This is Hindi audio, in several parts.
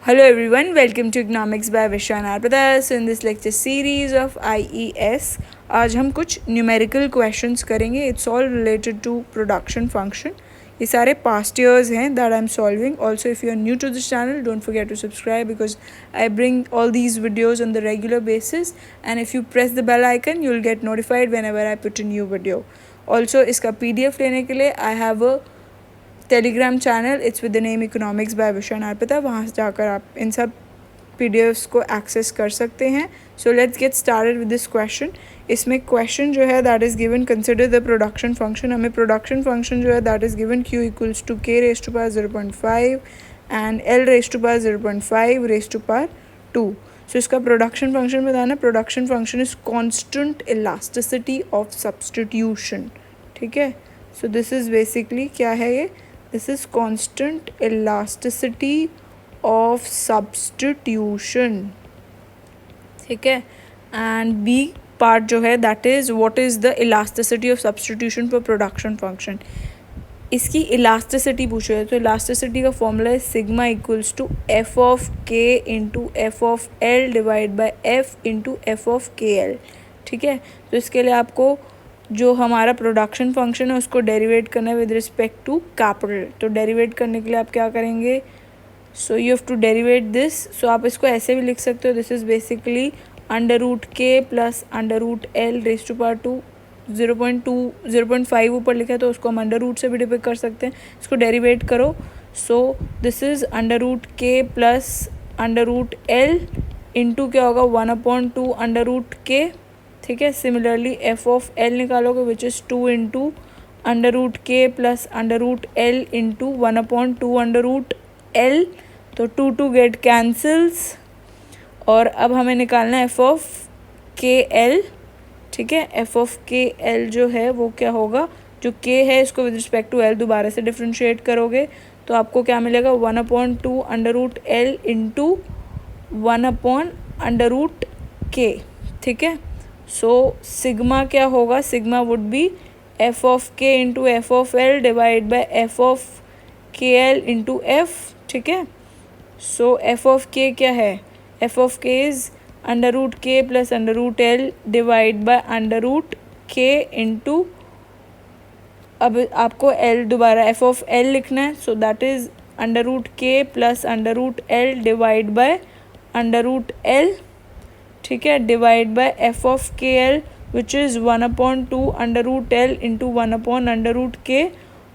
Hello everyone, welcome to Economics by Vishwan Arpata. So in this lecture series of IES, आज हम कुछ न्यूमेरिकल क्वेश्चंस करेंगे. It's all related to production function. ये सारे पास्ट ईयर्स हैं that I am solving. Also if you are new to this channel, don't forget to subscribe because I bring all these videos on the regular basis. And if you press the bell icon you will get notified whenever I put a new video. Also इसका PDF लेने के लिए I have a Telegram channel. It's with the name economics by Vishwan Arpita. वहाँ जाकर आप इन सब PDFs को एक्सेस कर सकते हैं. So let's get started with this question. इसमें क्वेश्चन जो है that is given, consider the production function. हमें प्रोडक्शन फंक्शन जो है that is given Q equals to K raise to power 0.5 and L raise to power 0.5 raise to power 2. So इसका प्रोडक्शन फंक्शन बताना. Production function is constant elasticity of substitution. ठीक है. सो दिस इज़ बेसिकली क्या है ये. This is constant elasticity of substitution. ठीक है. एंड B पार्ट जो है that is what is the elasticity of substitution for production function. इसकी इलास्टिसिटी पूछो है तो इलास्टिसिटी का फॉर्मूला है sigma equals to F of K into F of L divide by F into F of K L. ठीक है. तो इसके लिए आपको जो हमारा प्रोडक्शन फंक्शन है उसको डेरिवेट करना है विद रिस्पेक्ट टू कैपिटल. तो डेरिवेट करने के लिए आप क्या करेंगे. So you have to derivate this. So आप इसको ऐसे भी लिख सकते हो. This is basically under root K plus under root L raise to power 2. 0.5 ऊपर लिखा है तो उसको हम अंडर रूट से भी डिपिक्ट कर सकते हैं. इसको डेरिवेट करो. So this is under root K plus under root L into क्या होगा 1/2 अंडर रूट के. ठीक है. सिमिलरली एफ ऑफ एल निकालोगे which is 2 into under root K plus under root L into 1/2 under root L. तो 2 गेट कैंसल्स. और अब हमें निकालना है एफ ऑफ के एल. ठीक है. एफ ऑफ के एल जो है वो क्या होगा. जो के है इसको विद रिस्पेक्ट टू एल दोबारा से डिफ्रेंशिएट करोगे तो आपको क्या मिलेगा 1/2 अंडर रूट एल इंटू 1/अंडर रूट के. ठीक है. सो सिग्मा क्या होगा. Sigma would be F of K into F of L divide by F of K L into F. ठीक है. सो एफ ऑफ के क्या है. F of K is under root K plus under root L divide by under root K into, अब आपको एल दोबारा एफ ऑफ एल लिखना है. So that is under root K plus under root L divide by under root L. ठीक है. Divide by F of K L which is 1/2 under root L into 1 under root K.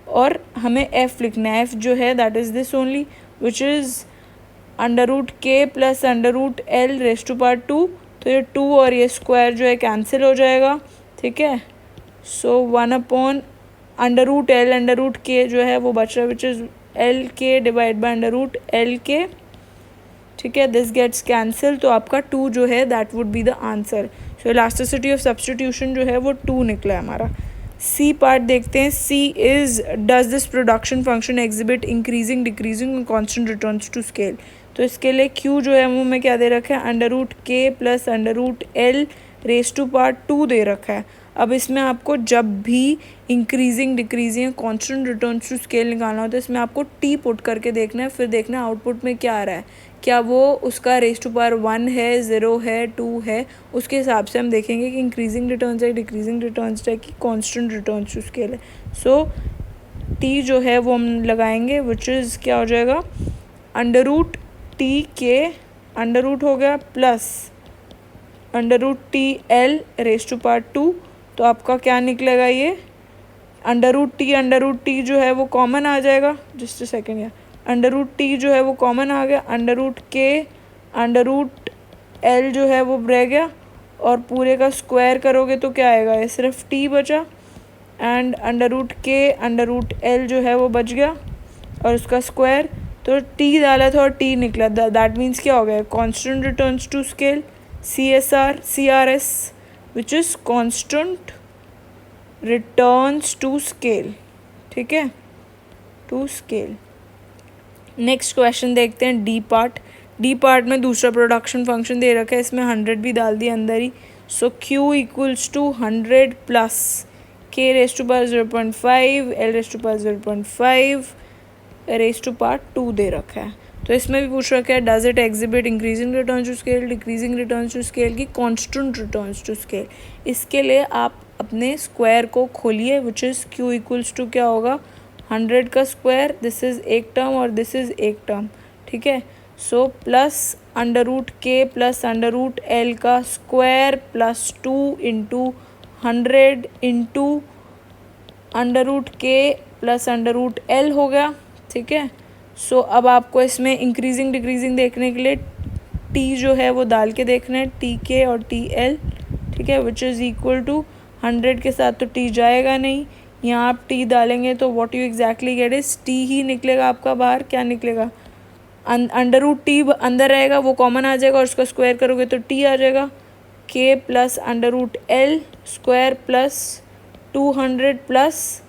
और हमें एफ लिखना है. एफ जो है that is this only which is under root K plus under root L raise to power 2. तो ये 2 और ये स्क्वायर जो है कैंसिल हो जाएगा. ठीक है. So 1 under root L under root K जो है वो बच रहा है which is L K divide by under root L K. ठीक है. This gets cancel. तो आपका 2 जो है that would be the answer. So elasticity of substitution जो है वो 2 निकला है हमारा. सी पार्ट देखते हैं. C is does this production function exhibit increasing decreasing and constant returns to scale. तो इसके लिए क्यू जो है वो में क्या दे रखा है under root K plus under root L raise to power 2 दे रखा है. अब इसमें आपको जब भी increasing decreasing constant returns to scale निकालना होता है इसमें आपको टी पुट करके देखना है. फिर देखना है आउटपुट में क्या आ रहा है. क्या वो उसका रेज टू पावर 1 है, 0 है, 2 है. उसके हिसाब से हम देखेंगे कि इंक्रीजिंग रिटर्न्स है, डिक्रीजिंग रिटर्न्स है कि कॉन्स्टेंट रिटर्न्स टू स्केल है. सो टी जो है वो हम लगाएंगे विच इज़ क्या हो जाएगा under root T K under root हो गया plus under root T L raise to power 2. तो आपका क्या निकलेगा ये अंडर रूट टी जो है वो कॉमन आ जाएगा. जस्ट अ सेकेंड यार. अंडर रूट टी जो है वो कॉमन आ गया. अंडर रूट के अंडर रूट एल जो है वो रह गया और पूरे का स्क्वायर करोगे तो क्या आएगा. ये सिर्फ टी बचा एंड अंडर रूट के अंडर रूट एल जो है वो बच गया और उसका स्क्वायर. तो टी डाला था और टी निकला. दैट मीन्स क्या हो गया constant returns to scale. CRS which is constant returns to scale. ठीक है. To scale. नेक्स्ट क्वेश्चन देखते हैं डी पार्ट. डी पार्ट में दूसरा प्रोडक्शन फंक्शन दे रखा है. इसमें 100 भी डाल दिया अंदर ही. So Q equals to 100 plus K raise to power 0.5 L raise to power 0.5 raise to power 2 दे रखा है. तो इसमें भी पूछ रखा है does it exhibit increasing return to scale, decreasing return to scale की कॉन्स्टेंट रिटर्न टू स्केल। इसके लिए आप अपने स्क्वायर को खोलिए which is Q equals to क्या होगा 100 का स्क्वायर, दिस इज़ एक टर्म और दिस इज़ एक टर्म, ठीक है। So plus under root K plus under root L का square plus 2 into 100 into under root K plus under root L हो गया, ठीक है। सो अब आपको इसमें इंक्रीजिंग डिक्रीजिंग देखने के लिए टी जो है वो डाल के देखना है, टी के और टी एल, ठीक है, विच इज़ इक्वल टू 100 के साथ तो टी जाएगा नहीं, यहाँ आप टी डालेंगे तो what you exactly get is T ही निकलेगा आपका बाहर। क्या निकलेगा, अंडर रूट टी अंदर रहेगा वो कॉमन आ जाएगा और उसका स्क्वायर करोगे तो टी आ जाएगा, K plus under root L square plus 200 plus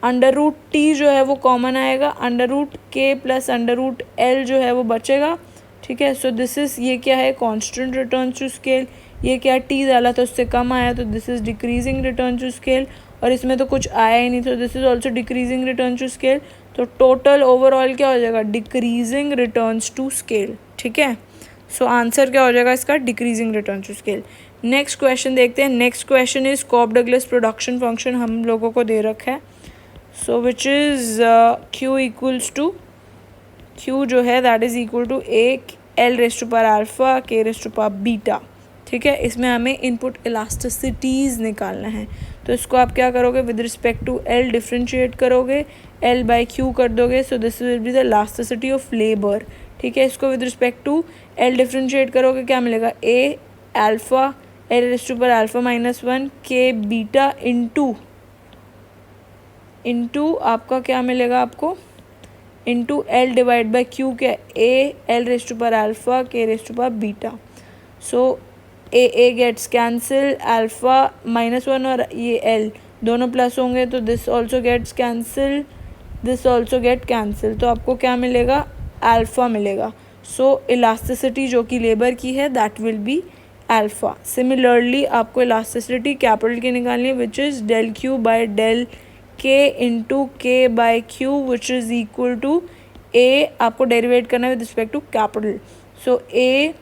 under root T जो है वो कॉमन आएगा, under root K plus under root L जो है वो बचेगा, ठीक है। सो दिस इज़ ये क्या है कांस्टेंट रिटर्न टू स्केल, ये क्या टी डाला तो उससे कम आया तो this is decreasing return to scale, और इसमें तो कुछ आया ही नहीं तो this is also decreasing return to scale. तो टोटल ओवरऑल क्या हो जाएगा डिक्रीजिंग रिटर्न्स टू स्केल, ठीक है। सो आंसर क्या हो जाएगा इसका decreasing return to scale. Next question देखते हैं। Next question is Cobb Douglas production function हम लोगों को दे रखा है। So which is Q equals to Q जो है that is equal to A L raise to power alpha K raise to power beta, ठीक है। इसमें हमें इनपुट इलास्टिसिटीज़ निकालना है तो इसको आप क्या करोगे with respect to L differentiate करोगे, एल बाई क्यू कर दोगे, so this will be the elasticity of labour, ठीक है। इसको with respect to L differentiate करोगे क्या मिलेगा A alpha L raise to power alpha minus 1 K beta into आपका क्या मिलेगा आपको into L divide by Q क्या A L raise to power alpha K raise to power beta. So A gets cancel, alpha -1 और ये एल दोनों प्लस होंगे तो this also gets cancel, this also get cancel, तो आपको क्या मिलेगा अल्फ़ा मिलेगा। सो इलास्टिसिटी जो कि लेबर की है that will be alpha. Similarly आपको इलास्टिसिटी कैपिटल की निकालनी है which is del Q by del K into K by Q which is equal to A आपको डेरिवेट करना है with respect to capital. So A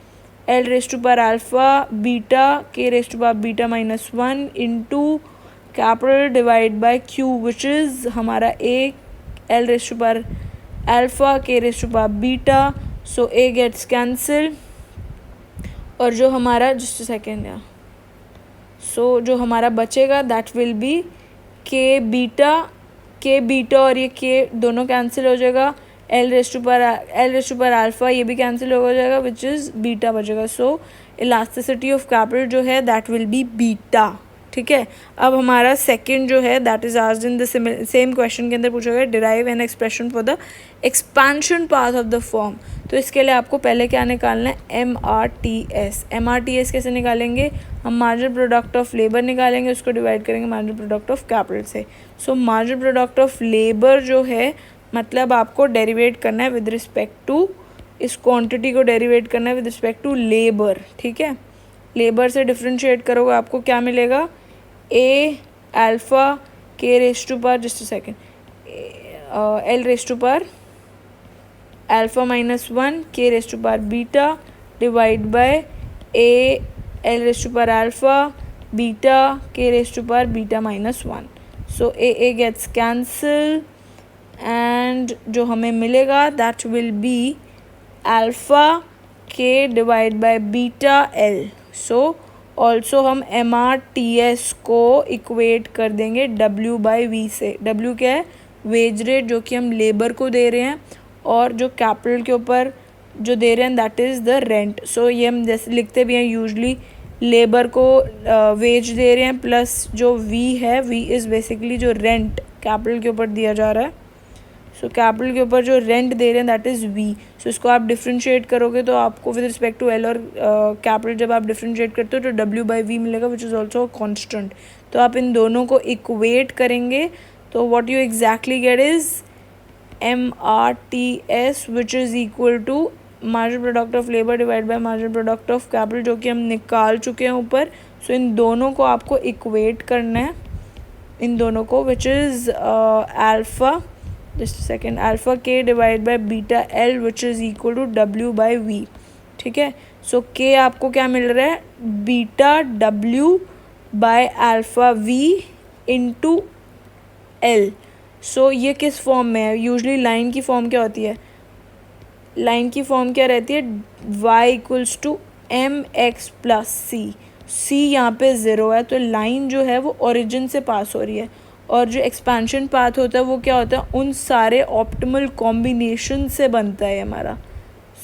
L raise to power alpha beta K raise to power beta -1 into capital divide by Q which is हमारा A L raise to power alpha K raise to power beta. So A gets cancel और जो हमारा जस्ट सेकेंड या सो जो हमारा बचेगा that will be K beta और ये के दोनों कैंसिल हो जाएगा, L raise to power alpha ये भी कैंसिल हो जाएगा विच इज़ बीटा बचेगा। सो इलास्टिसिटी ऑफ कैपिटल जो है दैट विल बी बीटा, ठीक है। अब हमारा सेकंड जो है that is asked in the same question के अंदर पूछा गया derive an expression for the expansion path of the form. तो इसके लिए आपको पहले क्या निकालना है MRTS कैसे निकालेंगे हम मार्जिनल प्रोडक्ट ऑफ लेबर निकालेंगे, उसको डिवाइड करेंगे मार्जिनल प्रोडक्ट ऑफ कैपिटल से। सो मार्जिनल प्रोडक्ट ऑफ लेबर जो है मतलब आपको डेरिवेट करना है विद रिस्पेक्ट टू इस क्वांटिटी को डेरिवेट करना है विद रिस्पेक्ट टू लेबर, ठीक है। लेबर से डिफ्रेंशिएट करोगे आपको क्या मिलेगा A alpha K raise to power just second L raise to power alpha -1 K raise to power beta divide by A L raise to power alpha beta K raise to power beta -1। So A gets cancel and जो हमें मिलेगा that will be alpha K divide by beta L. So also हम MRTS को इक्वेट कर देंगे W/V से। W क्या है वेज रेट जो कि हम लेबर को दे रहे हैं और जो कैपिटल के ऊपर जो दे रहे हैं दैट इज़ द रेंट। सो ये हम जैसे लिखते भी हैं यूजली लेबर को वेज दे रहे हैं प्लस जो V है V इज़ बेसिकली जो रेंट कैपिटल के ऊपर दिया जा रहा है। सो कैपिटल के ऊपर जो रेंट दे रहे हैं दैट इज़ V। सो इसको आप डिफ्रेंशिएट करोगे तो आपको विद रिस्पेक्ट टू L और कैपिटल जब आप डिफ्रेंशिएट करते हो तो W/V मिलेगा विच इज़ ऑल्सो कॉन्स्टेंट। तो आप इन दोनों को इक्वेट करेंगे तो what you exactly get is MRTS which is equal to marginal product of labour divide by marginal product of capital जो कि हम निकाल चुके हैं ऊपर। सो इन दोनों को आपको इक्वेट करना है इन दोनों को which is alpha just second, alpha K divide by beta L which is equal to W by V, ठीक है। सो के आपको क्या मिल रहा है, beta W by alpha V into L. So ये किस फॉर्म में है, यूजली लाइन की फॉर्म क्या होती है, लाइन की फॉर्म क्या रहती है, y equals to M X plus C यहाँ पे ज़ीरो है, तो लाइन जो है वो ओरिजिन से पास हो रही है, और जो एक्सपेंशन पाथ होता है वो क्या होता है, उन सारे ऑप्टिमल कॉम्बिनेशन से बनता है हमारा।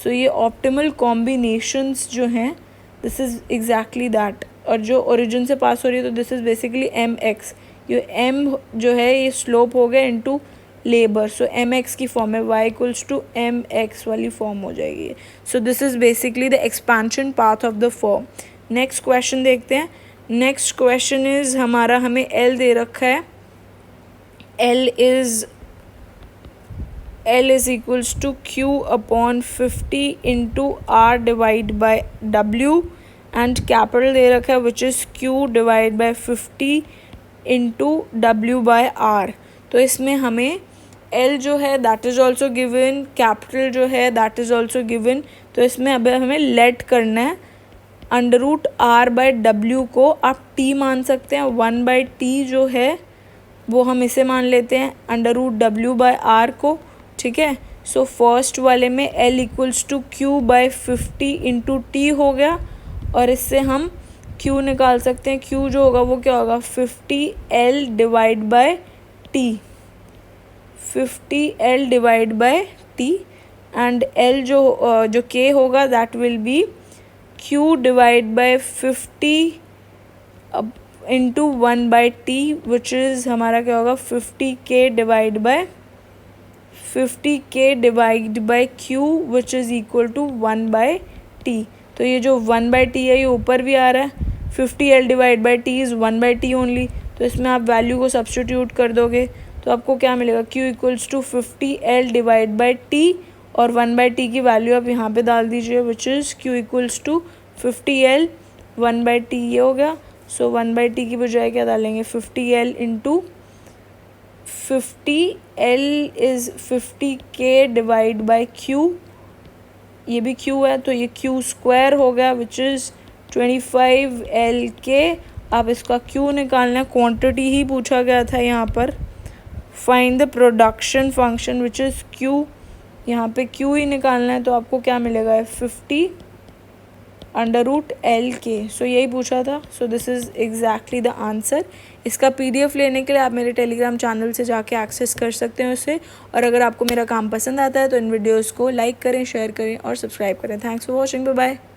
सो ये ऑप्टिमल कॉम्बिनेशंस जो हैं, दिस इज़ एग्जैक्टली दैट, और जो ओरिजिन से पास हो रही है तो this is basically M X, ये एम जो है ये स्लोप हो गया into labour, so M X की फॉर्म है, y equals to M X वाली फॉर्म हो जाएगी। So this is basically the expansion path of the form. Next question देखते हैं। नेक्स्ट क्वेश्चन इज़ हमारा, हमें L दे रखा है, L is equals to Q upon 50 into R divide by W, and capital दे रखा है which is Q divide by 50 into W by R। तो इसमें हमें L जो है that is also given, capital जो है दैट इज़ ऑल्सो गिवन, तो इसमें अब हमें लेट करना है under root R by W को आप T मान सकते हैं, 1 बाई T जो है वो हम इसे मान लेते हैं under root W by R को, ठीक है। सो फर्स्ट वाले में L equals to Q by 50 into T हो गया, और इससे हम Q निकाल सकते हैं, Q जो होगा वो क्या होगा, 50L divide by T, 50L divide by T, and L जो K होगा that will be Q divide by 50 into 1 by T which is हमारा क्या होगा, 50K divide by Q which is equal to 1 by T। तो ये जो 1 बाई T है ये ऊपर भी आ रहा है, 50L divide by T is 1 by T only, तो इसमें आप वैल्यू को सब्स्टिट्यूट कर दोगे तो आपको क्या मिलेगा, Q equals to 50L divide by T, और 1 बाई T की वैल्यू आप यहाँ पे डाल दीजिए which is Q equals to 50L 1 by T, ये हो गया। सो 1 बाई T की बजाय क्या डालेंगे, 50L into 50L is 50K divide by Q, ये भी Q है तो ये Q स्क्वायर हो गया विच इज़ 25LK। आप इसका Q निकालना है, क्वांटिटी ही पूछा गया था यहाँ पर, find the production function which is Q, यहाँ पे Q ही निकालना है, तो आपको क्या मिलेगा, 50 अंडर रूट LK। सो यही पूछा था, सो this is exactly the answer. इसका PDF लेने के लिए आप मेरे टेलीग्राम चैनल से जाके एक्सेस कर सकते हैं उसे, और अगर आपको मेरा काम पसंद आता है तो इन वीडियोज़ को लाइक करें, शेयर करें और सब्सक्राइब करें। Thanks for watching, bye bye.